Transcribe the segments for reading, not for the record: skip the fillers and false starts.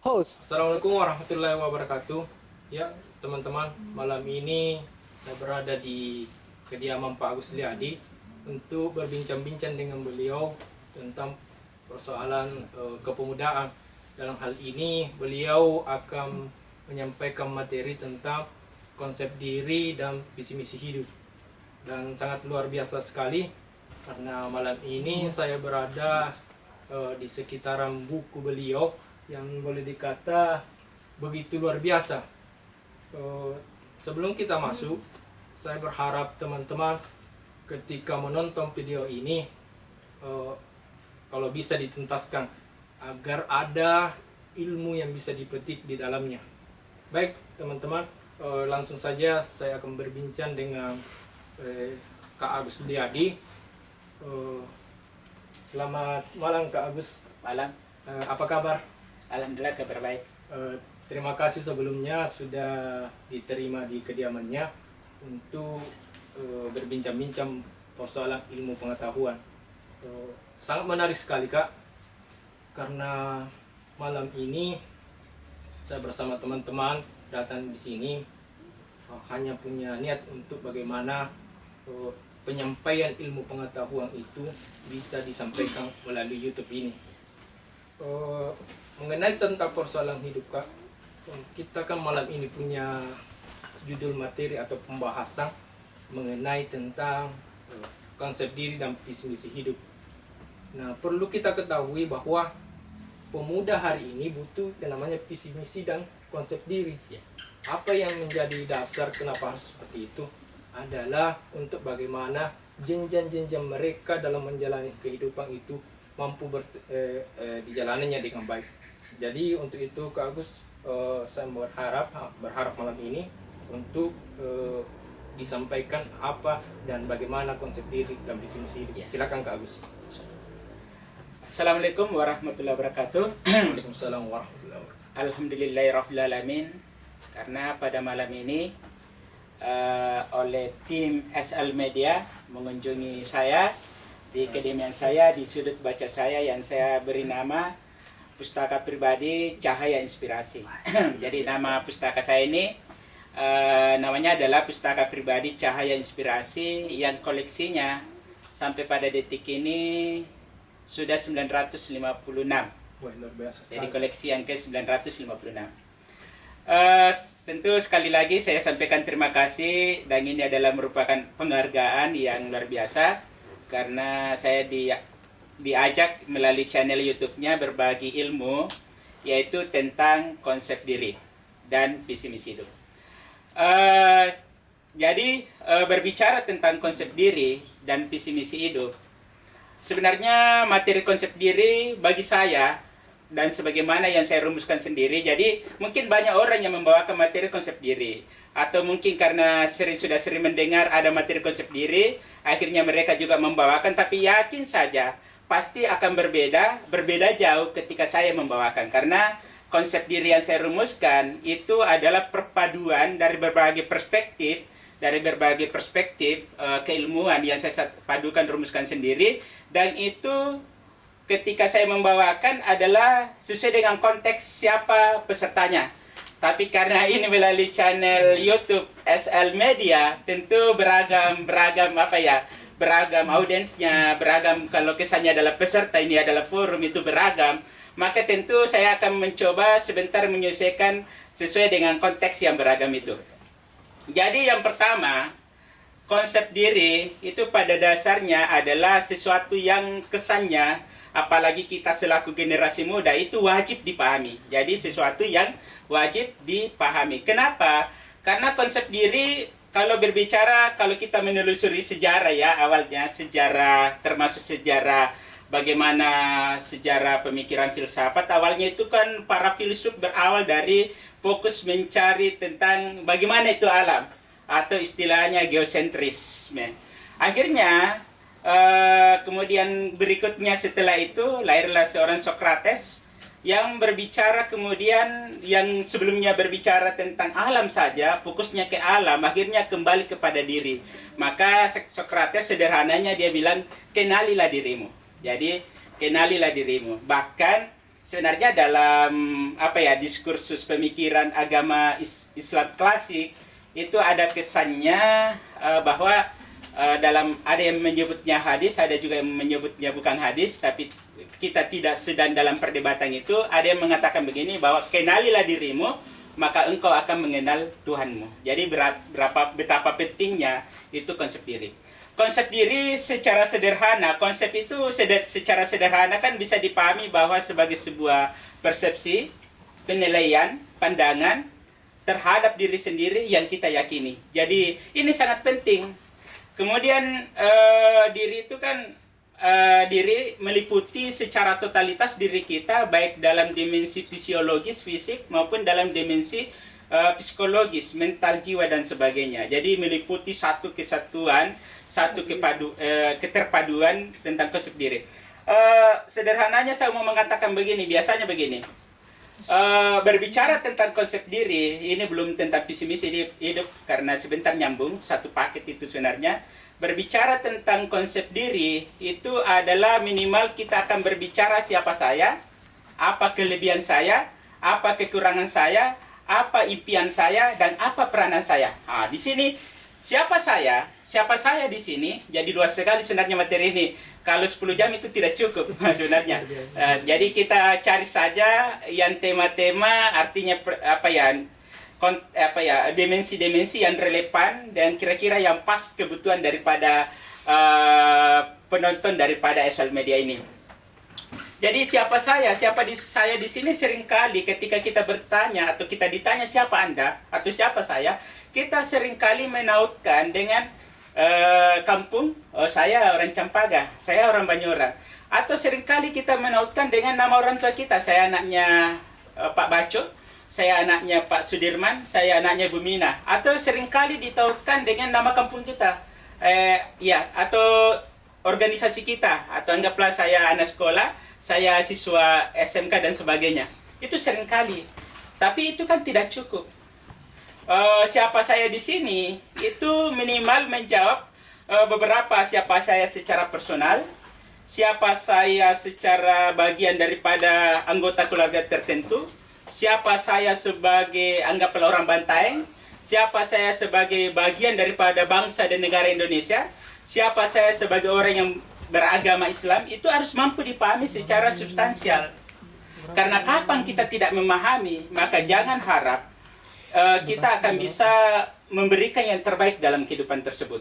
host. Assalamualaikum warahmatullahi wabarakatuh. Ya, teman-teman, malam ini saya berada di kediaman Pak Agus Liadi untuk berbincang-bincang dengan beliau tentang persoalan kepemudaan. Dalam hal ini, beliau akan menyampaikan materi tentang konsep diri dan visi misi hidup. Dan sangat luar biasa sekali karena malam ini saya berada di sekitaran buku beliau yang boleh dikata begitu luar biasa. Sebelum kita masuk, saya berharap teman-teman ketika menonton video ini kalau bisa dituntaskan agar ada ilmu yang bisa dipetik di dalamnya. Baik teman-teman, langsung saja saya akan berbincang dengan Kak Agus Liadi. Selamat malam Kak Agus. Malam. Apa kabar? Alhamdulillah kabar baik. Terima kasih sebelumnya sudah diterima di kediamannya untuk berbincang-bincang persoalan ilmu pengetahuan. Sangat menarik sekali Kak, karena malam ini saya bersama teman-teman datang di sini hanya punya niat untuk bagaimana penyampaian ilmu pengetahuan itu bisa disampaikan melalui YouTube ini. Mengenai tentang persoalan hidup Kak, kita kan malam ini punya judul materi atau pembahasan mengenai tentang konsep diri dan visi misi hidup. Nah, perlu kita ketahui bahwa pemuda hari ini butuh yang namanya visi misi dan konsep diri. Apa yang menjadi dasar kenapa harus seperti itu adalah untuk bagaimana jenjang-jenjang mereka dalam menjalani kehidupan itu mampu dijalaninya dengan baik. Jadi untuk itu Kak Agus, saya berharap malam ini untuk disampaikan apa dan bagaimana konsep diri dan visi misi hidup. Silakan Kak Agus. Assalamualaikum warahmatullahi wabarakatuh. Waalaikumsalam warahmatullahi wabarakatuh. Alhamdulillahirrahmanirrahim. Karena pada malam ini oleh tim SL Media mengunjungi saya di kediaman saya, di sudut baca saya yang saya beri nama Pustaka Pribadi Cahaya Inspirasi. Jadi nama pustaka saya ini namanya adalah Pustaka Pribadi Cahaya Inspirasi yang koleksinya sampai pada detik ini sudah 956. Wah, luar biasa. Jadi koleksi yang ke-956. Tentu sekali lagi saya sampaikan terima kasih, dan ini adalah merupakan penghargaan yang luar biasa karena saya diajak melalui channel YouTube-nya berbagi ilmu, yaitu tentang konsep diri dan visi misi hidup. Jadi berbicara tentang konsep diri dan visi misi hidup, sebenarnya materi konsep diri bagi saya dan sebagaimana yang saya rumuskan sendiri, jadi mungkin banyak orang yang membawakan materi konsep diri, atau mungkin karena sudah sering mendengar ada materi konsep diri, akhirnya mereka juga membawakan, tapi yakin saja pasti akan berbeda jauh ketika saya membawakan, karena konsep diri yang saya rumuskan itu adalah perpaduan dari berbagai perspektif keilmuan yang saya padukan rumuskan sendiri, dan itu ketika saya membawakan adalah sesuai dengan konteks siapa pesertanya. Tapi karena ini melalui channel YouTube SL Media, tentu beragam audiensnya, beragam kalau kesannya adalah peserta, ini adalah forum, itu beragam. Maka tentu saya akan mencoba sebentar menyesuaikan sesuai dengan konteks yang beragam itu. Jadi yang pertama, konsep diri itu pada dasarnya adalah sesuatu yang kesannya, apalagi kita selaku generasi muda, itu wajib dipahami. Jadi sesuatu yang wajib dipahami. Kenapa? Karena konsep diri, kalau berbicara, kalau kita menelusuri sejarah ya, awalnya sejarah, termasuk sejarah bagaimana sejarah pemikiran filsafat, awalnya itu kan para filsuf berawal dari fokus mencari tentang bagaimana itu alam, atau istilahnya geosentrisme. Akhirnya kemudian berikutnya setelah itu lahirlah seorang Socrates yang berbicara, kemudian yang sebelumnya berbicara tentang alam saja, fokusnya ke alam, akhirnya kembali kepada diri. Maka Socrates sederhananya dia bilang, kenalilah dirimu. Jadi kenalilah dirimu. Bahkan sebenarnya dalam diskursus pemikiran agama Islam klasik itu ada kesannya bahwa dalam ada yang menyebutnya hadis, ada juga yang menyebutnya bukan hadis, tapi kita tidak sedang dalam perdebatan itu. Ada yang mengatakan begini, bahwa kenalilah dirimu, maka engkau akan mengenal Tuhanmu. Jadi betapa pentingnya itu konsep diri. Konsep diri secara sederhana, konsep itu secara sederhana kan bisa dipahami bahwa sebagai sebuah persepsi, penilaian, pandangan terhadap diri sendiri yang kita yakini. Jadi ini sangat penting. Kemudian diri itu kan diri meliputi secara totalitas diri kita, baik dalam dimensi fisiologis, fisik, maupun dalam dimensi psikologis, mental, jiwa, dan sebagainya. Jadi meliputi satu kesatuan, satu keterpaduan tentang konsep diri. Sederhananya saya mau mengatakan begini, biasanya begini. Berbicara tentang konsep diri, ini belum tentang visi misi hidup, karena sebentar nyambung, satu paket itu sebenarnya. Berbicara tentang konsep diri, itu adalah minimal kita akan berbicara siapa saya, apa kelebihan saya, apa kekurangan saya, apa impian saya, dan apa peranan saya. Nah, di sini siapa saya di sini, jadi luas sekali sebenarnya materi ini. Kalau 10 jam itu tidak cukup sebenarnya. Jadi kita cari saja yang tema-tema, artinya dimensi-dimensi yang relevan dan kira-kira yang pas kebutuhan daripada penonton daripada SL Media ini. Jadi siapa saya di sini seringkali ketika kita bertanya atau kita ditanya siapa Anda atau siapa saya, kita seringkali menautkan dengan kampung, saya orang Campaga, saya orang Banyoran. Atau seringkali kita menautkan dengan nama orang tua kita, saya anaknya Pak Baco, saya anaknya Pak Sudirman, saya anaknya Bu Mina. Atau seringkali ditautkan dengan nama kampung kita, atau organisasi kita, atau anggaplah saya anak sekolah, saya siswa SMK dan sebagainya. Itu seringkali. Tapi itu kan tidak cukup. Siapa saya di sini itu minimal menjawab beberapa, siapa saya secara personal, siapa saya secara bagian daripada anggota keluarga tertentu, siapa saya sebagai anggaplah orang Bantaeng, siapa saya sebagai bagian daripada bangsa dan negara Indonesia, siapa saya sebagai orang yang beragama Islam. Itu harus mampu dipahami secara substansial. Karena kapan kita tidak memahami, maka jangan harap kita akan bisa memberikan yang terbaik dalam kehidupan tersebut.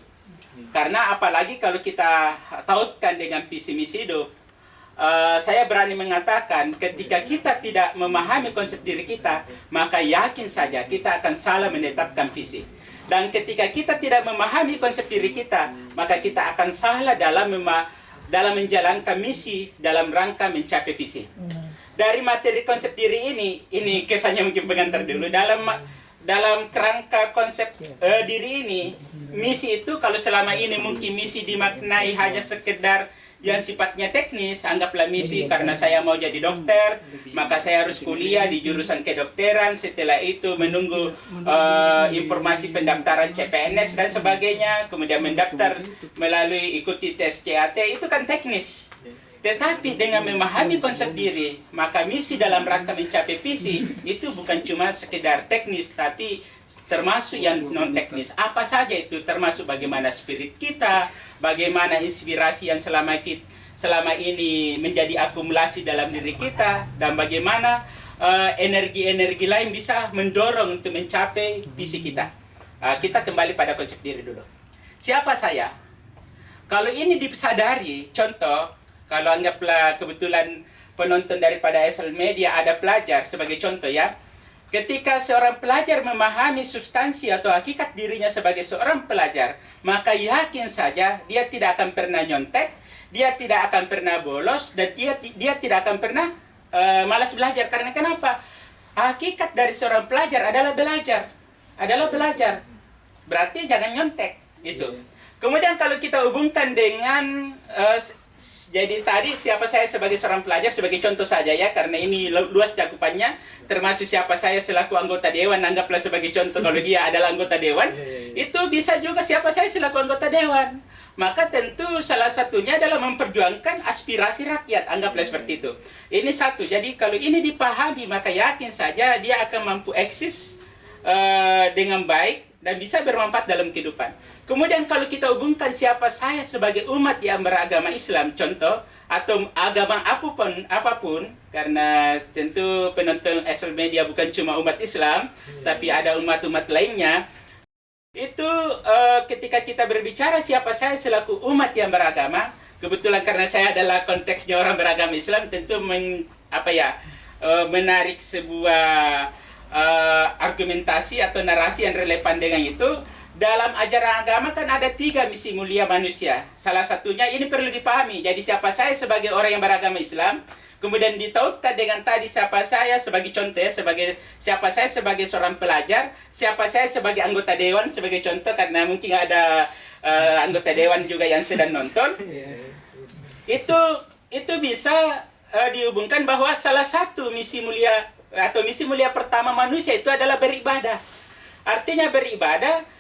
Karena apalagi kalau kita tautkan dengan visi misi hidup, saya berani mengatakan ketika kita tidak memahami konsep diri kita, maka yakin saja kita akan salah menetapkan visi. Dan ketika kita tidak memahami konsep diri kita, maka kita akan salah dalam menjalankan misi dalam rangka mencapai visi. Dari materi konsep diri ini kesannya mungkin pengantar dulu. Dalam kerangka konsep diri ini, misi itu kalau selama ini mungkin misi dimaknai hanya sekedar yang sifatnya teknis, anggaplah misi karena saya mau jadi dokter, maka saya harus kuliah di jurusan kedokteran, setelah itu menunggu informasi pendaftaran CPNS dan sebagainya, kemudian mendaftar melalui ikuti tes CAT, itu kan teknis. Tetapi dengan memahami konsep diri, maka misi dalam rangka mencapai visi itu bukan cuma sekedar teknis, tapi termasuk yang non-teknis. Apa saja itu, termasuk bagaimana spirit kita, bagaimana inspirasi yang selama ini menjadi akumulasi dalam diri kita, dan bagaimana energi-energi lain bisa mendorong untuk mencapai visi kita. Kita kembali pada konsep diri dulu. Siapa saya? Kalau ini disadari, contoh, kalau anggaplah kebetulan penonton daripada SL Media ada pelajar sebagai contoh ya. Ketika seorang pelajar memahami substansi atau hakikat dirinya sebagai seorang pelajar, maka yakin saja dia tidak akan pernah nyontek, dia tidak akan pernah bolos, dan dia tidak akan pernah malas belajar. Karena kenapa? Hakikat dari seorang pelajar adalah belajar. Berarti jangan nyontek. Itu. Kemudian kalau kita hubungkan dengan jadi tadi siapa saya sebagai seorang pelajar sebagai contoh saja ya, karena ini luas cakupannya, termasuk siapa saya selaku anggota dewan, anggaplah sebagai contoh kalau dia adalah anggota dewan, itu bisa juga siapa saya selaku anggota dewan. maka tentu salah satunya adalah memperjuangkan aspirasi rakyat, anggaplah seperti itu. Ini satu, jadi kalau ini dipahami, maka yakin saja dia akan mampu eksis dengan baik dan bisa bermanfaat dalam kehidupan. Kemudian kalau kita hubungkan siapa saya sebagai umat yang beragama Islam, contoh, atau agama apapun, karena tentu penonton SL Media bukan cuma umat Islam, tapi ada umat-umat lainnya. Itu ketika kita berbicara siapa saya selaku umat yang beragama, kebetulan karena saya adalah konteksnya orang beragama Islam, tentu menarik sebuah argumentasi atau narasi yang relevan dengan itu. Dalam ajaran agama kan ada 3 misi mulia manusia. Salah satunya ini perlu dipahami. Jadi siapa saya sebagai orang yang beragama Islam, kemudian ditautkan dengan tadi siapa saya sebagai contoh ya, siapa saya sebagai seorang pelajar, siapa saya sebagai anggota dewan sebagai contoh, karena mungkin ada anggota dewan juga yang sedang nonton. Itu bisa dihubungkan bahwa salah satu misi mulia atau misi mulia pertama manusia itu adalah beribadah. Artinya beribadah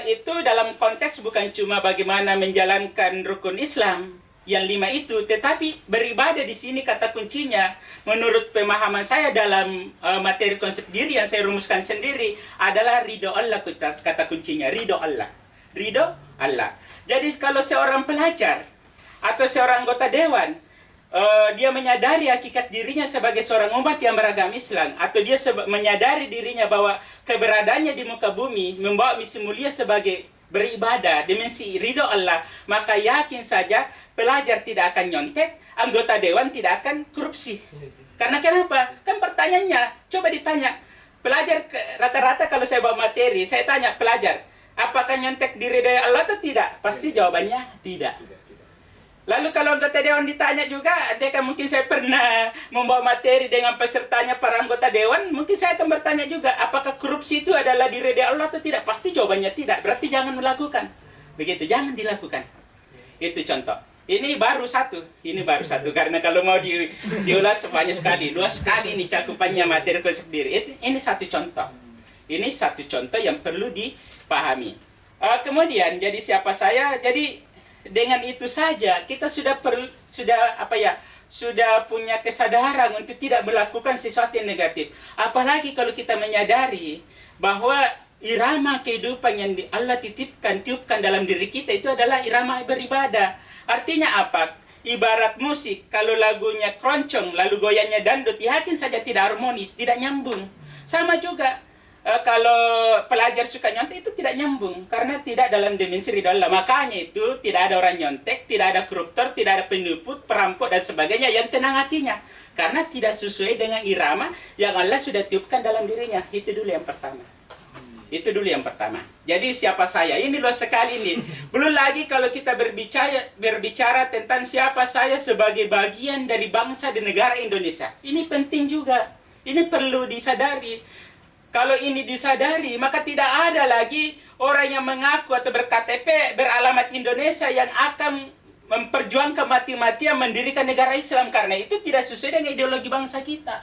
itu dalam konteks bukan cuma bagaimana menjalankan rukun Islam yang 5 itu, tetapi beribadah di sini kata kuncinya menurut pemahaman saya dalam materi konsep diri yang saya rumuskan sendiri adalah ridho Allah. Kata kuncinya ridho Allah. Ridho Allah. Jadi kalau seorang pelajar atau seorang anggota dewan dia menyadari hakikat dirinya sebagai seorang umat yang beragama Islam, atau dia menyadari dirinya bahwa keberadaannya di muka bumi membawa misi mulia sebagai beribadah, dimensi ridho Allah, maka yakin saja pelajar tidak akan nyontek, anggota dewan tidak akan korupsi. Karena kenapa? Kan pertanyaannya, coba ditanya pelajar, rata-rata kalau saya bawa materi, saya tanya pelajar, apakah nyontek diridhoi Allah atau tidak? Pasti jawabannya tidak. Lalu kalau anggota dewan ditanya juga, adakah mungkin saya pernah membawa materi dengan pesertanya para anggota dewan, mungkin saya akan bertanya juga, apakah korupsi itu adalah diridhoi Allah atau tidak? Pasti jawabannya tidak, berarti jangan melakukan. Begitu, jangan dilakukan. Itu contoh. Ini baru satu, karena kalau mau diulas banyak sekali, luas sekali ini cakupannya materi konsep diri. Ini satu contoh. Ini satu contoh yang perlu dipahami. Kemudian, jadi siapa saya? Jadi dengan itu saja kita sudah punya kesadaran untuk tidak melakukan sesuatu yang negatif. Apalagi kalau kita menyadari bahwa irama kehidupan yang Allah tiupkan dalam diri kita itu adalah irama beribadah. Artinya apa? Ibarat musik, kalau lagunya keroncong lalu goyangnya dandut, yakin saja tidak harmonis, tidak nyambung. Sama juga kalau pelajar suka nyontek itu tidak nyambung, karena tidak dalam dimensi ridho Allah. Makanya itu tidak ada orang nyontek, tidak ada koruptor, tidak ada penipu, perampok dan sebagainya yang tenang hatinya, karena tidak sesuai dengan irama yang Allah sudah tiupkan dalam dirinya. Itu dulu yang pertama. Jadi siapa saya? Ini luas sekali nih. Belum lagi kalau kita berbicara tentang siapa saya sebagai bagian dari bangsa dan negara Indonesia. Ini penting juga. Ini perlu disadari. Kalau ini disadari, maka tidak ada lagi orang yang mengaku atau ber-KTP beralamat Indonesia yang akan memperjuangkan mati-matian mendirikan negara Islam, karena itu tidak sesuai dengan ideologi bangsa kita.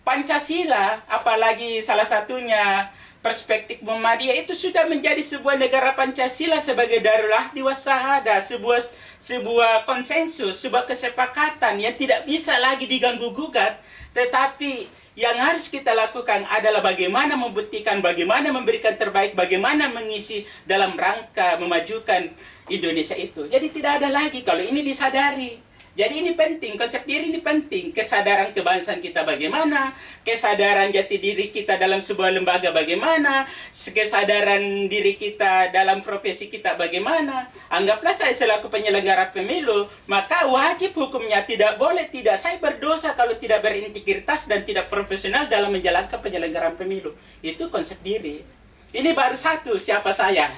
Pancasila, apalagi salah satunya perspektif Muhammadiyah, itu sudah menjadi sebuah negara Pancasila sebagai darul ahdi wassahada, sebuah konsensus, sebuah kesepakatan yang tidak bisa lagi diganggu-gugat, tetapi yang harus kita lakukan adalah bagaimana membuktikan, bagaimana memberikan terbaik, bagaimana mengisi dalam rangka memajukan Indonesia itu. Jadi tidak ada lagi kalau ini disadari. Jadi ini penting, konsep diri ini penting. Kesadaran kebangsaan kita bagaimana, kesadaran jati diri kita dalam sebuah lembaga bagaimana, kesadaran diri kita dalam profesi kita bagaimana. Anggaplah saya selaku penyelenggara pemilu, maka wajib hukumnya tidak boleh tidak saya berdosa kalau tidak berintegritas dan tidak profesional dalam menjalankan penyelenggaraan pemilu. Itu konsep diri. Ini baru satu, siapa saya.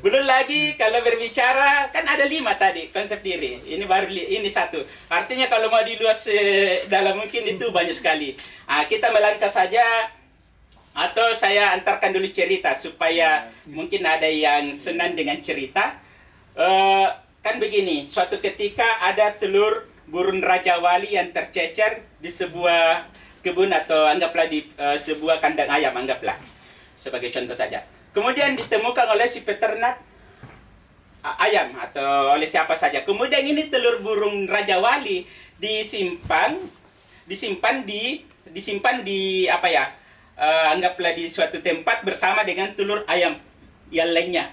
Belum lagi kalau berbicara, kan ada 5 tadi konsep diri. Ini satu. Artinya kalau mau diluas dalam mungkin itu banyak sekali. Kita melangkah saja, atau saya antarkan dulu cerita supaya mungkin ada yang senang dengan cerita. Kan begini, suatu ketika ada telur burung raja wali yang tercecer di sebuah kebun, atau anggaplah di sebuah kandang ayam, anggaplah sebagai contoh saja. Kemudian ditemukan oleh si peternak ayam atau oleh siapa saja. Kemudian ini telur burung Raja Wali disimpan di apa ya? Anggaplah di suatu tempat bersama dengan telur ayam yang lainnya.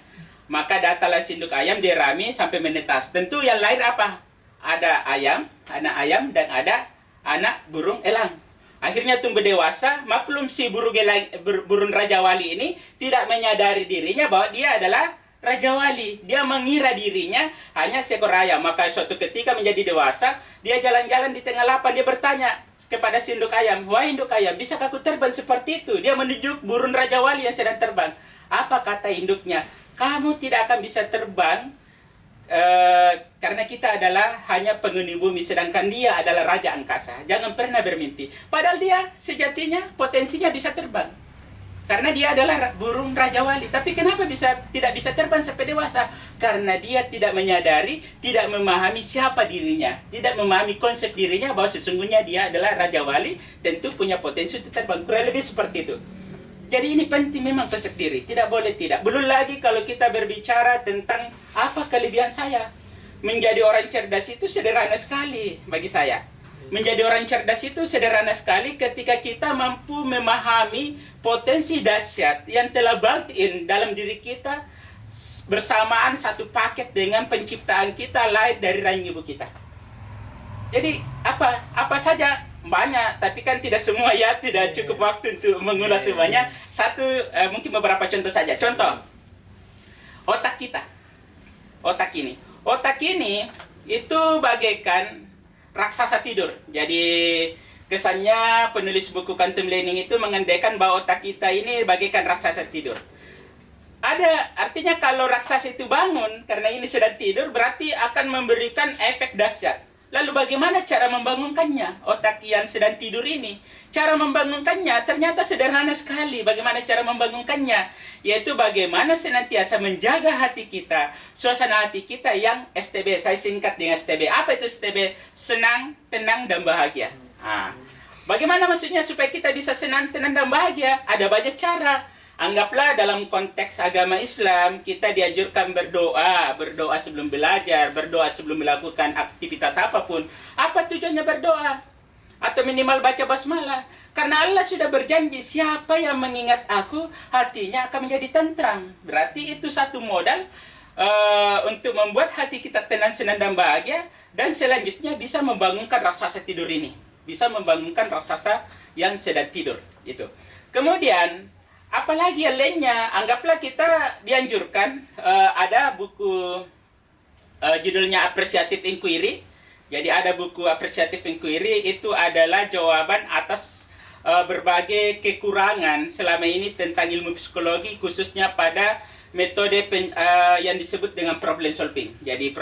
Maka datanglah si induk ayam, dia rame sampai menetas. Tentu yang lain apa? Ada ayam, anak ayam, dan ada anak burung elang. Akhirnya tumbuh dewasa, maklum si burung Raja Wali ini tidak menyadari dirinya bahwa dia adalah Raja Wali. Dia mengira dirinya hanya seekor ayam. Maka suatu ketika menjadi dewasa, dia jalan-jalan di tengah lapang, dia bertanya kepada si induk ayam, "Wahai induk ayam, bisakah aku terbang seperti itu?" Dia menunjuk burung Raja Wali yang sedang terbang. Apa kata induknya? "Kamu tidak akan bisa terbang karena kita adalah hanya penghuni bumi, sedangkan dia adalah raja angkasa. Jangan pernah bermimpi." Padahal dia sejatinya potensinya bisa terbang, karena dia adalah burung Raja Wali. Tapi kenapa tidak bisa terbang sampai dewasa? Karena dia tidak menyadari, tidak memahami siapa dirinya, tidak memahami konsep dirinya bahwa sesungguhnya dia adalah Raja Wali, tentu punya potensi untuk terbang. Kurang lebih seperti itu. Jadi ini penting memang konsep diri, tidak boleh tidak. Belum lagi kalau kita berbicara tentang apa kelebihan saya. Menjadi orang cerdas itu sederhana sekali bagi saya. Menjadi orang cerdas itu sederhana sekali ketika kita mampu memahami potensi dahsyat yang telah built-in dalam diri kita bersamaan satu paket dengan penciptaan kita lahir dari rahim ibu kita. Jadi apa saja banyak, tapi kan tidak semua ya, tidak cukup waktu untuk mengulas semuanya. Mungkin beberapa contoh saja. Contoh, otak kita. Otak ini itu bagaikan raksasa tidur. Jadi kesannya penulis buku Quantum Learning itu mengandaikan bahwa otak kita ini bagaikan raksasa tidur. Artinya kalau raksasa itu bangun karena ini sedang tidur, berarti akan memberikan efek dahsyat. Lalu bagaimana cara membangunkannya, otak yang sedang tidur ini? Cara membangunkannya ternyata sederhana sekali. Bagaimana cara membangunkannya? Yaitu bagaimana senantiasa menjaga hati kita, suasana hati kita yang STB. Saya singkat dengan STB. Apa itu STB? Senang, tenang, dan bahagia. Bagaimana maksudnya supaya kita bisa senang, tenang, dan bahagia? Ada banyak cara. Anggaplah dalam konteks agama Islam, kita dianjurkan berdoa sebelum belajar, berdoa sebelum melakukan aktivitas apapun. Apa tujuannya berdoa? Atau minimal baca basmalah. Karena Allah sudah berjanji, siapa yang mengingat aku, hatinya akan menjadi tentram. Berarti itu satu modal untuk membuat hati kita tenang, senang, dan bahagia. Dan selanjutnya bisa membangunkan raksasa tidur ini. Bisa membangunkan raksasa yang sedang tidur. Itu. Kemudian, apalagi yang lainnya, anggaplah kita dianjurkan, ada buku judulnya Appreciative Inquiry. Jadi ada buku Appreciative Inquiry, itu adalah jawaban atas berbagai kekurangan selama ini tentang ilmu psikologi, khususnya pada metode yang disebut dengan problem solving. Jadi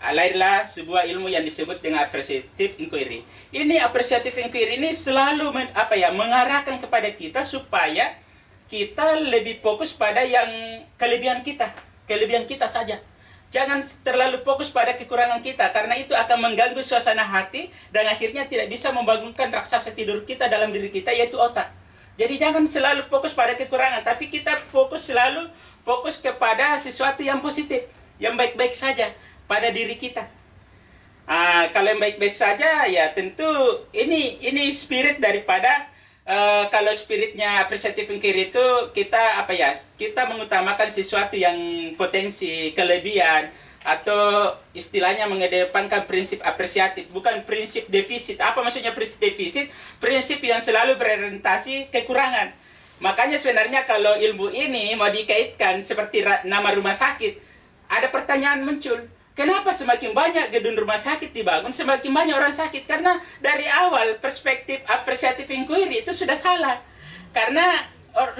lahirlah sebuah ilmu yang disebut dengan Appreciative Inquiry. Ini Appreciative Inquiry ini selalu mengarahkan kepada kita supaya kita lebih fokus pada yang kelebihan kita saja. Jangan terlalu fokus pada kekurangan kita, karena itu akan mengganggu suasana hati dan akhirnya tidak bisa membangunkan raksasa tidur kita dalam diri kita, yaitu otak. Jadi jangan selalu fokus pada kekurangan, tapi kita selalu fokus kepada sesuatu yang positif, yang baik-baik saja pada diri kita. Kalau yang baik-baik saja, ya tentu ini spirit daripada kalau spiritnya Appreciative Inquiry itu kita mengutamakan sesuatu yang potensi kelebihan, atau istilahnya mengedepankan prinsip apresiatif, bukan prinsip defisit. Apa maksudnya prinsip defisit? Prinsip yang selalu berorientasi kekurangan. Makanya sebenarnya kalau ilmu ini mau dikaitkan seperti nama rumah sakit, ada pertanyaan muncul. Kenapa semakin banyak gedung rumah sakit dibangun, semakin banyak orang sakit? Karena dari awal perspektif Appreciative Inquiry itu sudah salah. Karena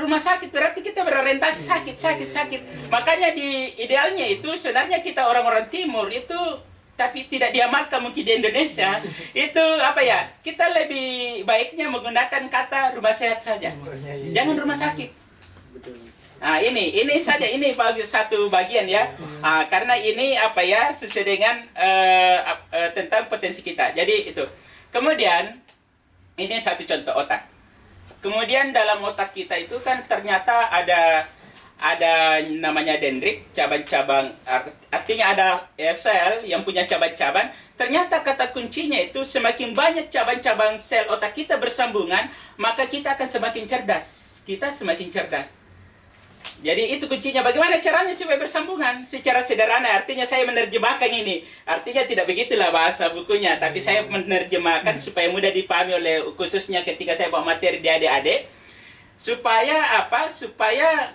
rumah sakit berarti kita berorientasi sakit. Makanya di idealnya itu sebenarnya kita orang-orang timur itu, tapi tidak diamalkan mungkin di Indonesia, itu kita lebih baiknya menggunakan kata rumah sehat saja. Jangan rumah sakit. Ini saja, ini satu bagian ya. Karena ini sesuai dengan tentang potensi kita. Jadi itu. Kemudian ini satu contoh otak. Kemudian dalam otak kita itu kan ternyata ada namanya dendrik, cabang-cabang, artinya ada sel yang punya cabang-cabang. Ternyata kata kuncinya itu semakin banyak cabang-cabang sel otak kita bersambungan, maka kita akan semakin cerdas. Kita semakin cerdas. Jadi itu kuncinya. Bagaimana caranya supaya bersambungan? Secara sederhana, artinya saya menerjemahkan ini. Artinya tidak begitulah bahasa bukunya, tapi saya menerjemahkan supaya mudah dipahami oleh khususnya ketika saya bawa materi di adik-adik. Supaya apa? Supaya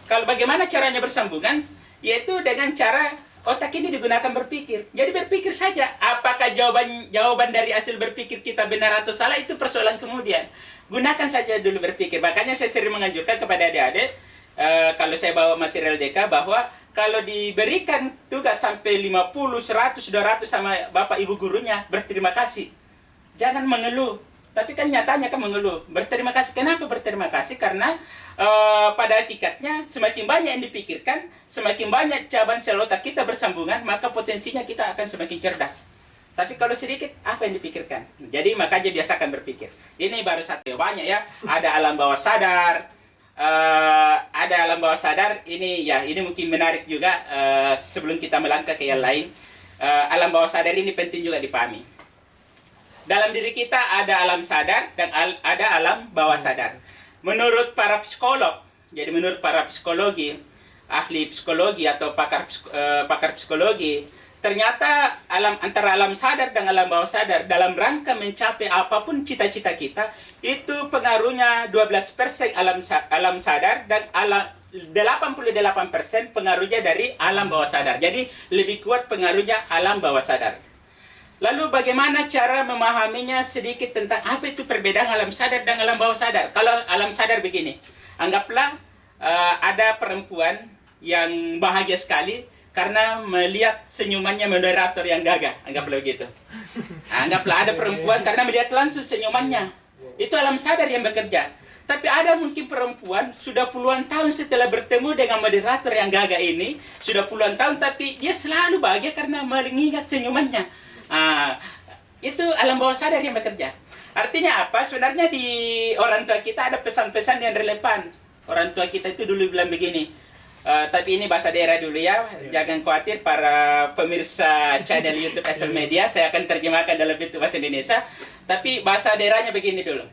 kalau bagaimana caranya bersambungan, yaitu dengan cara otak ini digunakan berpikir. Jadi berpikir saja. Apakah jawaban dari hasil berpikir kita benar atau salah, itu persoalan kemudian. Gunakan saja dulu berpikir. Makanya saya sering menganjurkan kepada adik-adik, kalau saya bawa material DK, bahwa kalau diberikan tugas sampai 50, 100, 200 sama bapak ibu gurunya, berterima kasih. Jangan mengeluh. Tapi kan nyatanya kan mengeluh. Berterima kasih. Kenapa berterima kasih? Karena pada hakikatnya semakin banyak yang dipikirkan, semakin banyak cabang sel otak kita bersambungan, maka potensinya kita akan semakin cerdas. Tapi kalau sedikit, apa yang dipikirkan? Jadi makanya biasakan berpikir. Ini baru satu, banyak ya. Ada alam bawah sadar, ada alam bawah sadar. Ini ya, ini mungkin menarik juga. Sebelum kita melangkah ke yang lain, alam bawah sadar ini penting juga dipahami. Dalam diri kita ada alam sadar dan ada alam bawah sadar. Menurut para psikolog, jadi menurut para psikologi, ahli psikologi atau pakar psikologi, ternyata antara alam sadar dan alam bawah sadar dalam rangka mencapai apapun cita-cita kita, itu pengaruhnya 12% alam sadar dan 88% pengaruhnya dari alam bawah sadar. Jadi lebih kuat pengaruhnya alam bawah sadar. Lalu bagaimana cara memahaminya sedikit tentang apa itu perbedaan alam sadar dan alam bawah sadar? Kalau alam sadar begini, anggaplah ada perempuan yang bahagia sekali karena melihat senyumannya moderator yang gagah, anggaplah begitu. Anggaplah ada perempuan karena melihat langsung senyumannya. Itu alam sadar yang bekerja. Tapi ada mungkin perempuan sudah puluhan tahun setelah bertemu dengan moderator yang gagah ini, sudah puluhan tahun tapi dia selalu bahagia karena mengingat senyumannya. Itu alam bawah sadar yang bekerja. Artinya apa? Sebenarnya di orang tua kita ada pesan-pesan yang relevan. Orang tua kita itu dulu bilang begini, tapi ini bahasa daerah dulu ya, jangan khawatir para pemirsa channel YouTube SL Media, saya akan terjemahkan dalam bentuk bahasa Indonesia. Tapi bahasa daerahnya begini dulu.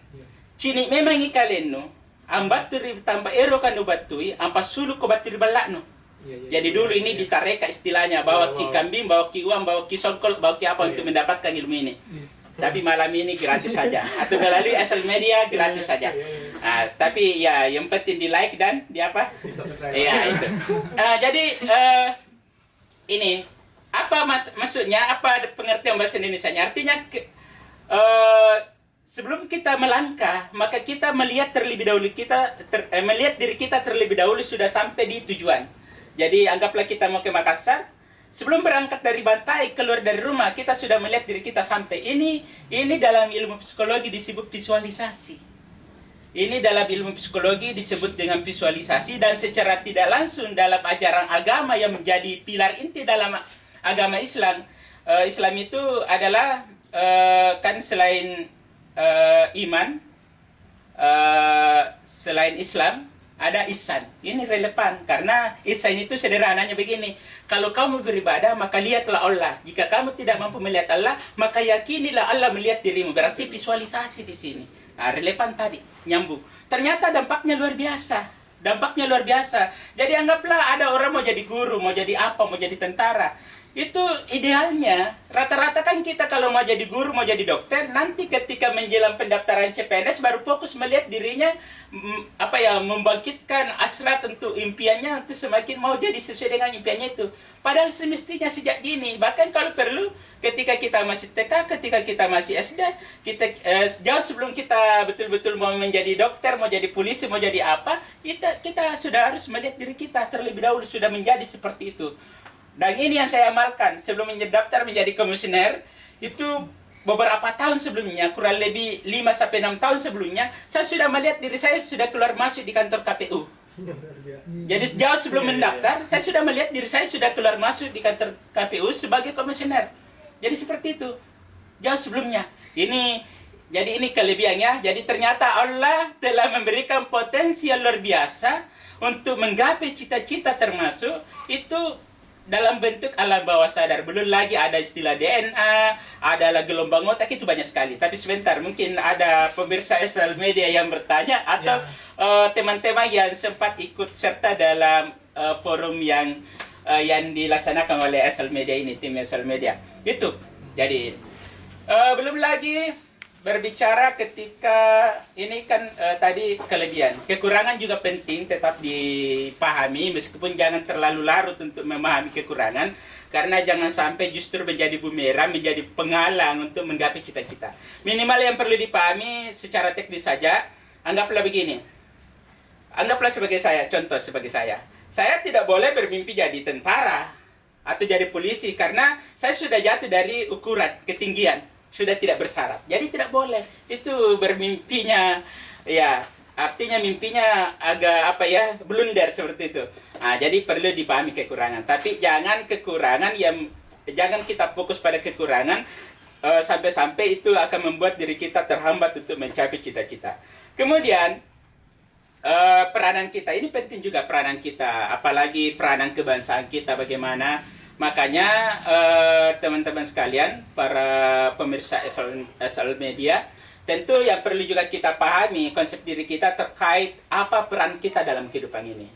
Cini memang kalian no, ambaturi tanpa ero kan ubatui, ampas sulu ko baturi balak no. Jadi dulu ini ditareka istilahnya, bawa ki kambing, bawa ki uang, bawa ki songkol, bawa ki apa untuk mendapatkan ilmu ini. Tapi malam ini gratis saja, atau melalui SL Media gratis saja. Tapi ya yang penting di like dan di apa? Iya itu. Jadi ini apa maksudnya? Apa pengertian bahasa Indonesia-nya? Artinya sebelum kita melangkah, maka kita melihat terlebih dahulu, melihat diri kita terlebih dahulu sudah sampai di tujuan. Jadi anggaplah kita mau ke Makassar, sebelum berangkat dari Bantai keluar dari rumah, kita sudah melihat diri kita sampai. Ini dalam ilmu psikologi disebut visualisasi. Ini dalam ilmu psikologi disebut dengan visualisasi, dan secara tidak langsung dalam ajaran agama yang menjadi pilar inti dalam agama Islam. Islam itu adalah kan selain iman, selain Islam ada ihsan. Ini relevan karena ihsan itu sederhananya begini. Kalau kamu beribadah, maka lihatlah Allah. Jika kamu tidak mampu melihat Allah, maka yakinilah Allah melihat dirimu. Berarti visualisasi di sini. Relevan tadi, nyambung. Ternyata dampaknya luar biasa. Dampaknya luar biasa. Jadi anggaplah ada orang mau jadi guru, mau jadi apa, mau jadi tentara. Itu idealnya, rata-rata kan kita kalau mau jadi guru, mau jadi dokter, nanti ketika menjelang pendaftaran CPNS baru fokus melihat dirinya membangkitkan hasrat untuk impiannya, untuk semakin mau jadi sesuai dengan impiannya itu. Padahal semestinya sejak dini, bahkan kalau perlu ketika kita masih TK, ketika kita masih SD, kita jauh sebelum kita betul-betul mau menjadi dokter, mau jadi polisi, mau jadi apa, kita sudah harus melihat diri kita terlebih dahulu sudah menjadi seperti itu. Dan ini yang saya amalkan sebelum mendaftar menjadi komisioner. Itu beberapa tahun sebelumnya, kurang lebih 5-6 tahun sebelumnya, saya sudah melihat diri saya sudah keluar masuk di kantor KPU. Jadi jauh sebelum mendaftar, saya sudah melihat diri saya sudah keluar masuk di kantor KPU sebagai komisioner. Jadi seperti itu, jauh sebelumnya. Jadi ini kelebihannya. Jadi ternyata Allah telah memberikan potensi yang luar biasa untuk menggapai cita-cita, termasuk itu dalam bentuk alam bawah sadar. Belum lagi ada istilah DNA, adalah gelombang otak, itu banyak sekali. Tapi sebentar, mungkin ada pemirsa sosial media yang bertanya, atau teman-teman yang sempat ikut serta dalam forum yang dilaksanakan oleh sosial media ini, tim sosial media. Itu. Jadi, belum lagi berbicara ketika ini kan tadi kelebihan. Kekurangan juga penting tetap dipahami, meskipun jangan terlalu larut untuk memahami kekurangan, karena jangan sampai justru menjadi bumerang, menjadi penghalang untuk menggapai cita-cita. Minimal yang perlu dipahami secara teknis saja, anggaplah begini. Anggaplah sebagai saya, contoh sebagai saya. Saya tidak boleh bermimpi jadi tentara atau jadi polisi, karena saya sudah jatuh dari ukuran ketinggian. Sudah tidak bersyarat. Jadi tidak boleh. Itu bermimpinya, ya, artinya mimpinya agak blunder seperti itu. Nah, jadi perlu dipahami kekurangan. Tapi jangan kita fokus pada kekurangan sampai-sampai itu akan membuat diri kita terhambat untuk mencapai cita-cita. Kemudian peranan kita ini penting juga, peranan kita, apalagi peranan kebangsaan kita bagaimana. Makanya teman-teman sekalian, para pemirsa SL Media, tentu yang perlu juga kita pahami konsep diri kita terkait apa peran kita dalam kehidupan ini.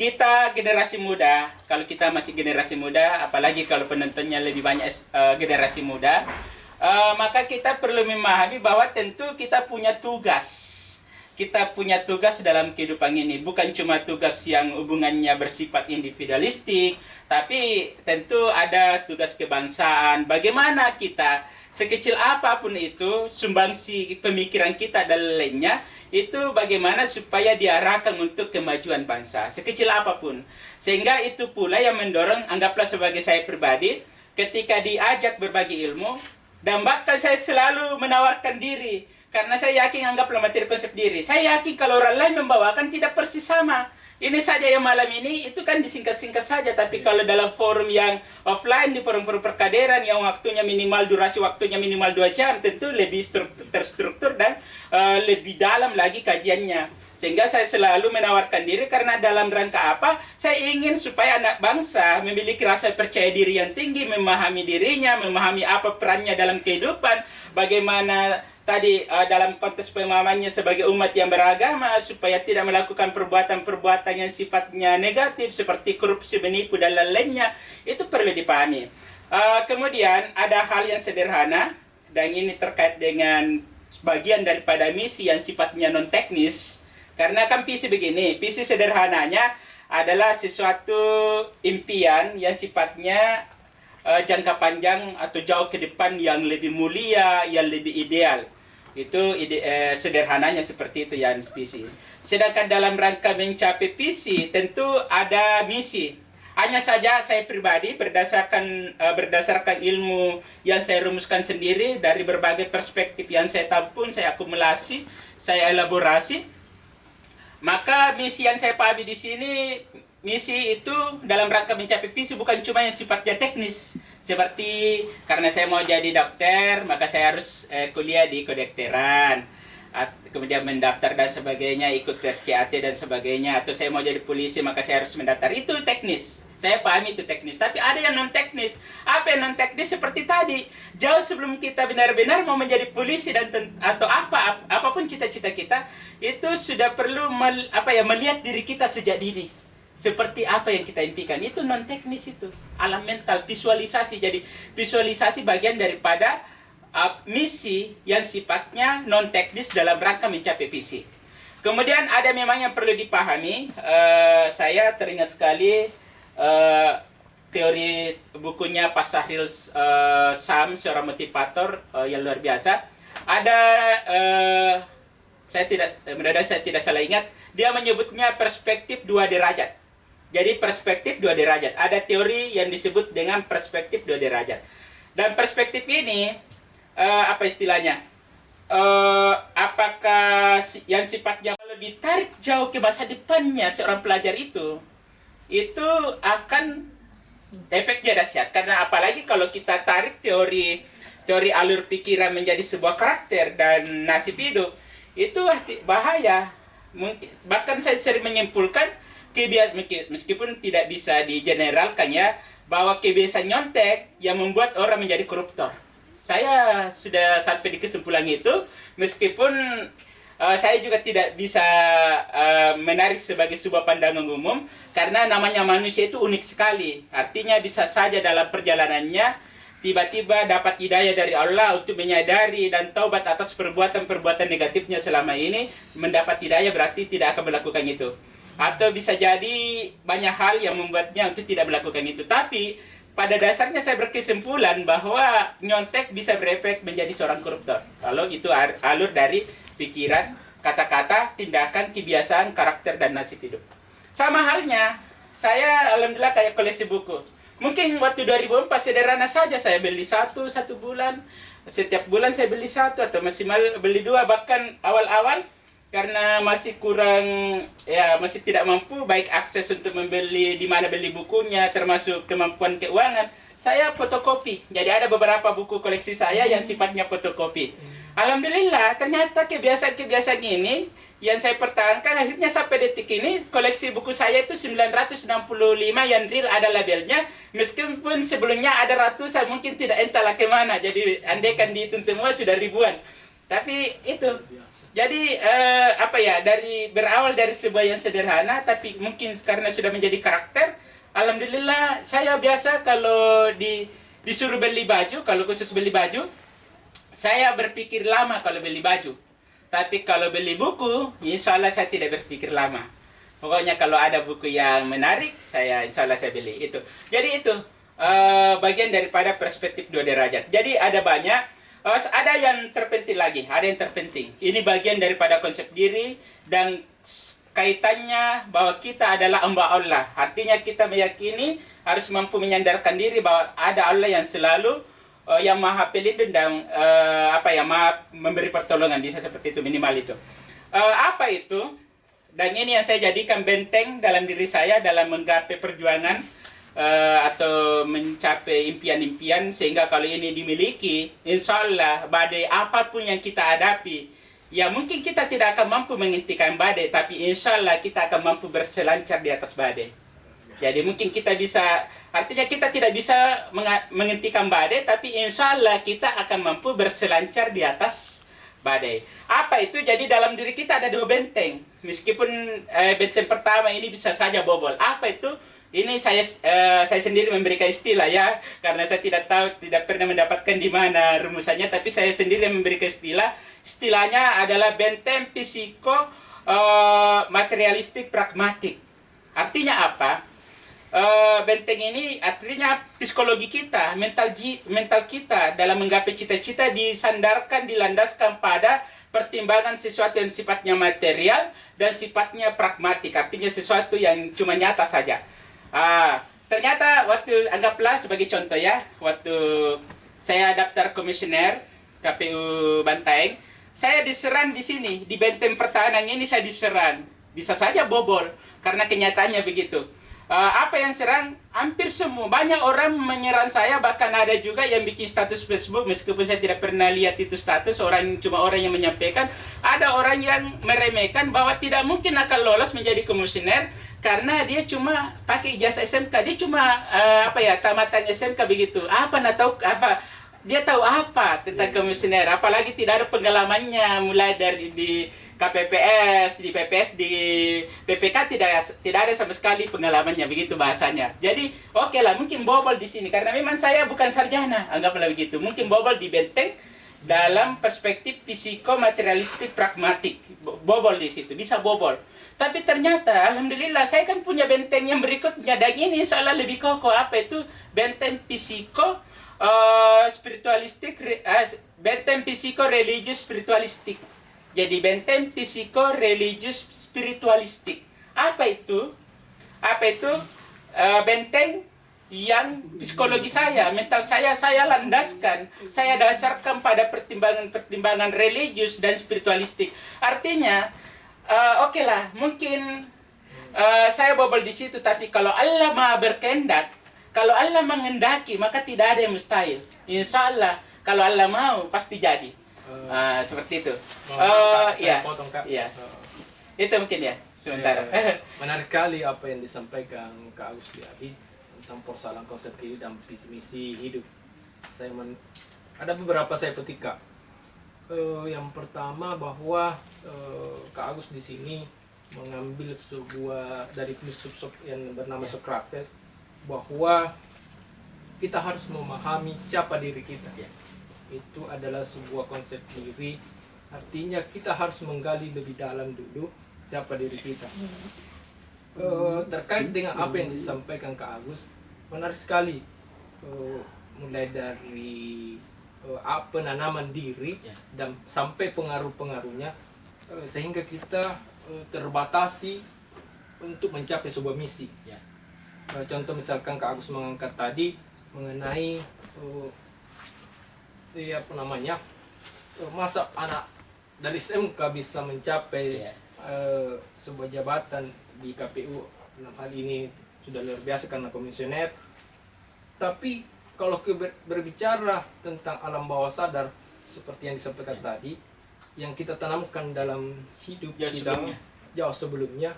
Kita generasi muda, kalau kita masih generasi muda, apalagi kalau penontonnya lebih banyak generasi muda, maka kita perlu memahami bahwa tentu kita punya tugas. Kita punya tugas dalam kehidupan ini, bukan cuma tugas yang hubungannya bersifat individualistik, tapi tentu ada tugas kebangsaan. Bagaimana kita, sekecil apapun itu, sumbangsi pemikiran kita dan lainnya, itu bagaimana supaya diarahkan untuk kemajuan bangsa, sekecil apapun. Sehingga itu pula yang mendorong, anggaplah sebagai saya pribadi, ketika diajak berbagi ilmu, dan bahkan saya selalu menawarkan diri. Karena saya yakin, anggaplah materi konsep diri. Saya yakin kalau orang lain membawakan tidak persis sama. Ini saja yang malam ini, itu kan disingkat-singkat saja. Tapi kalau dalam forum yang offline, di forum-forum perkaderan, yang waktunya minimal, durasi waktunya minimal 2 jam, tentu lebih terstruktur dan lebih dalam lagi kajiannya. Sehingga saya selalu menawarkan diri, karena dalam rangka apa? Saya ingin supaya anak bangsa memiliki rasa percaya diri yang tinggi, memahami dirinya, memahami apa perannya dalam kehidupan, bagaimana tadi dalam konteks pemahamannya sebagai umat yang beragama, supaya tidak melakukan perbuatan-perbuatan yang sifatnya negatif seperti korupsi, menipu dan lain-lainnya. Itu perlu dipahami. Kemudian ada hal yang sederhana, dan ini terkait dengan bagian daripada misi yang sifatnya non teknis. Karena kan visi begini, visi sederhananya adalah sesuatu impian yang sifatnya jangka panjang atau jauh ke depan, yang lebih mulia, yang lebih ideal. Itu sederhananya seperti itu yang visi. Sedangkan dalam rangka mencapai visi tentu ada misi. Hanya saja saya pribadi berdasarkan ilmu yang saya rumuskan sendiri dari berbagai perspektif yang saya tampung, saya akumulasi, saya elaborasi. Maka misi yang saya pahami di sini, misi itu dalam rangka mencapai visi bukan cuma yang sifatnya teknis. Seperti karena saya mau jadi dokter, maka saya harus kuliah di kedokteran, kemudian mendaftar dan sebagainya, ikut tes CAT dan sebagainya. Atau saya mau jadi polisi, maka saya harus mendaftar. Itu teknis. Saya pahami itu teknis. Tapi ada yang non teknis. Apa yang non teknis? Seperti tadi, jauh sebelum kita benar-benar mau menjadi polisi atau apapun cita-cita kita, itu sudah perlu melihat diri kita sejak dini. Seperti apa yang kita impikan. Itu non teknis, itu alam mental, visualisasi. Jadi visualisasi bagian daripada misi yang sifatnya non teknis dalam rangka mencapai visi. Kemudian ada memang yang perlu dipahami. Saya teringat sekali teori bukunya Pak Sahril Sam, seorang motivator yang luar biasa. Ada saya tidak salah ingat, dia menyebutnya perspektif 2 derajat. Jadi perspektif 2 derajat. Ada teori yang disebut dengan perspektif 2 derajat. Dan perspektif ini apa istilahnya? Apakah yang sifatnya kalau ditarik jauh ke masa depannya seorang pelajar itu akan efeknya dahsyat. Karena apalagi kalau kita tarik teori alur pikiran menjadi sebuah karakter dan nasib hidup, itu bahaya. Bahkan saya sering menyimpulkan meskipun tidak bisa digeneralkan ya, bahwa kebiasaan nyontek yang membuat orang menjadi koruptor. Saya sudah sampai di kesimpulan itu, meskipun saya juga tidak bisa menarik sebagai sebuah pandangan umum, karena namanya manusia itu unik sekali. Artinya bisa saja dalam perjalanannya tiba-tiba dapat hidayah dari Allah untuk menyadari dan taubat atas perbuatan-perbuatan negatifnya selama ini, mendapat hidayah berarti tidak akan melakukan itu. Atau bisa jadi banyak hal yang membuatnya untuk tidak melakukan itu. Tapi pada dasarnya saya berkesimpulan bahwa nyontek bisa berefek menjadi seorang koruptor. Kalau itu alur dari pikiran, kata-kata, tindakan, kebiasaan, karakter, dan nasib hidup. Sama halnya, saya alhamdulillah kayak koleksi buku. Mungkin waktu 2004 sederhana saja, saya beli satu bulan. Setiap bulan saya beli satu atau maksimal beli dua. Bahkan awal-awal karena masih kurang, ya masih tidak mampu baik akses untuk membeli di mana beli bukunya, termasuk kemampuan keuangan, saya fotokopi. Jadi ada beberapa buku koleksi saya yang sifatnya fotokopi. Alhamdulillah, ternyata kebiasaan-kebiasaan ini yang saya pertahankan, akhirnya sampai detik ini koleksi buku saya itu 965 yang real ada labelnya, meskipun sebelumnya ada ratusan, mungkin tidak entahlah kemana. Jadi andaikan dihitung semua sudah ribuan. Tapi itu, jadi dari berawal dari sebuah yang sederhana, tapi mungkin karena sudah menjadi karakter, alhamdulillah saya biasa kalau disuruh beli baju, kalau khusus beli baju, saya berpikir lama kalau beli baju. Tapi kalau beli buku, insya Allah saya tidak berpikir lama. Pokoknya kalau ada buku yang menarik, insya Allah saya beli. Itu. Jadi itu bagian daripada perspektif 2 derajat. Jadi ada banyak, ada yang terpenting lagi, ada yang terpenting. Ini bagian daripada konsep diri dan kaitannya bahwa kita adalah hamba Allah. Artinya kita meyakini harus mampu menyandarkan diri bahwa ada Allah yang selalu yang maha pelindung dan maha memberi pertolongan, bisa seperti itu, minimal itu. Apa itu? Dan ini yang saya jadikan benteng dalam diri saya dalam menggapai perjuangan atau mencapai impian-impian, sehingga kalau ini dimiliki, insya Allah badai apapun yang kita hadapi, ya mungkin kita tidak akan mampu menghentikan badai, tapi insya Allah kita akan mampu berselancar di atas badai. Jadi mungkin kita bisa, artinya kita tidak bisa menghentikan badai, tapi insya Allah kita akan mampu berselancar di atas badai. Apa itu? Jadi dalam diri kita ada 2 benteng. Meskipun benteng pertama ini bisa saja bobol. Apa itu? Ini saya sendiri memberikan istilah ya, karena saya tidak tahu, tidak pernah mendapatkan di mana rumusannya, tapi saya sendiri yang memberikan istilah. Istilahnya adalah benteng psiko materialistik pragmatik. Artinya apa? Benteng ini artinya psikologi kita, mental kita dalam menggapai cita-cita disandarkan, dilandaskan pada pertimbangan sesuatu yang sifatnya material dan sifatnya pragmatik, artinya sesuatu yang cuma nyata saja. Ternyata waktu, anggaplah sebagai contoh ya, waktu saya daftar komisioner KPU Bantaeng, saya diserang di sini, di benteng pertahanan ini saya diserang. Bisa saja bobol, karena kenyataannya begitu. Apa yang serang? Hampir semua. Banyak orang menyerang saya, bahkan ada juga yang bikin status Facebook, meskipun saya tidak pernah lihat itu status, cuma orang yang menyampaikan. Ada orang yang meremehkan bahwa tidak mungkin akan lolos menjadi komisioner, karena dia cuma pakai ijazah SMK, dia cuma tamatan SMK begitu. Dia tahu apa tentang komisioner, apalagi tidak ada pengalamannya, mulai dari di KPPS, di PPS, di PPK tidak ada sama sekali pengalamannya, begitu bahasanya. Jadi oke lah, mungkin bobol di sini karena memang saya bukan sarjana, anggaplah begitu. Mungkin bobol di benteng dalam perspektif psikomaterialistik pragmatik, bobol di situ, bisa bobol. Tapi ternyata alhamdulillah saya kan punya benteng yang berikutnya, dan ini soalnya lebih kokoh. Apa itu? Benteng psiko spiritualistik, benteng psiko religius spiritualistik. Jadi benteng psiko religius spiritualistik. Apa itu? Benteng yang psikologi saya, mental saya landaskan, saya dasarkan pada pertimbangan religius dan spiritualistik. Artinya, oke lah, mungkin saya bobol di situ, tapi kalau Allah Maha berkehendak, kalau Allah menghendaki, maka tidak ada yang mustahil. Insya Allah, kalau Allah mau, pasti jadi. Seperti itu. Iya. Itu mungkin ya. sebentar. Menarik sekali apa yang disampaikan Kak Agus Liadi tentang persoalan konsep diri dan visi misi hidup. Ada beberapa saya petik, Kak. Yang pertama bahwa Kak Agus di sini mengambil sebuah dari filsuf yang bernama Socrates, bahwa kita harus memahami siapa diri kita. Itu adalah sebuah konsep diri. Artinya kita harus menggali lebih dalam dulu siapa diri kita. Terkait dengan apa yang disampaikan Kak Agus, menarik sekali. Mulai dari penanaman diri dan sampai pengaruh-pengaruhnya, sehingga kita terbatasi untuk mencapai sebuah misi. Contoh misalkan Kak Agus mengangkat tadi mengenai masa anak dari SMK bisa mencapai sebuah jabatan di KPU. Dalam hal ini sudah luar biasa karena komisioner. Tapi kalau berbicara tentang alam bawah sadar seperti yang disampaikan tadi, yang kita tanamkan dalam hidup jauh sebelumnya,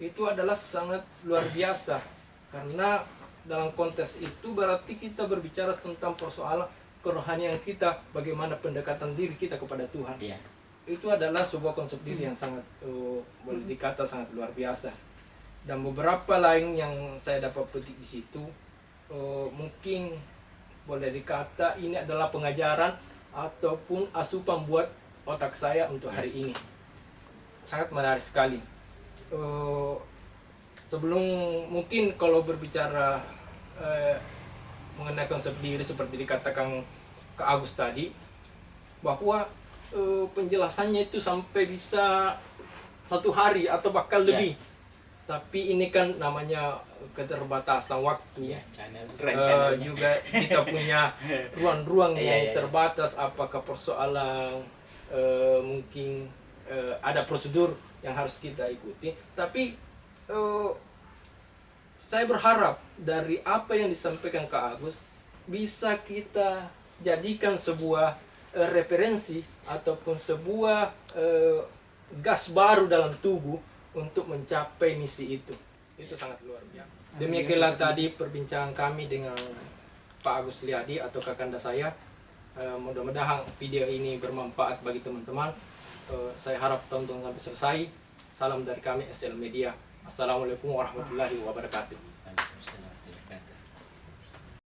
itu adalah sangat luar biasa. Karena dalam konteks itu berarti kita berbicara tentang persoalan kerohanian kita, bagaimana pendekatan diri kita kepada Tuhan. Itu adalah sebuah konsep diri yang sangat boleh dikata sangat luar biasa. Dan beberapa lain yang saya dapat petik di situ, mungkin boleh dikata ini adalah pengajaran ataupun asupan buat otak saya untuk hari ini. Sangat menarik sekali. Sebelum mungkin kalau berbicara mengenai konsep diri seperti dikatakan Kak Agus tadi, bahwa penjelasannya itu sampai bisa 1 hari atau bahkan lebih. Tapi ini kan namanya keterbatasan waktu. Juga kita punya ruang-ruang yang terbatas. Apakah persoalan mungkin ada prosedur yang harus kita ikuti. Tapi saya berharap dari apa yang disampaikan Kak Agus bisa kita jadikan sebuah referensi ataupun sebuah gas baru dalam tubuh untuk mencapai misi itu. Itu sangat luar biasa. Demikianlah tadi perbincangan kami dengan Pak Agus Liadi atau kakanda saya. Mudah-mudahan video ini bermanfaat bagi teman-teman. Saya harap tonton sampai selesai. Salam dari kami SL Media. Assalamualaikum warahmatullahi wabarakatuh.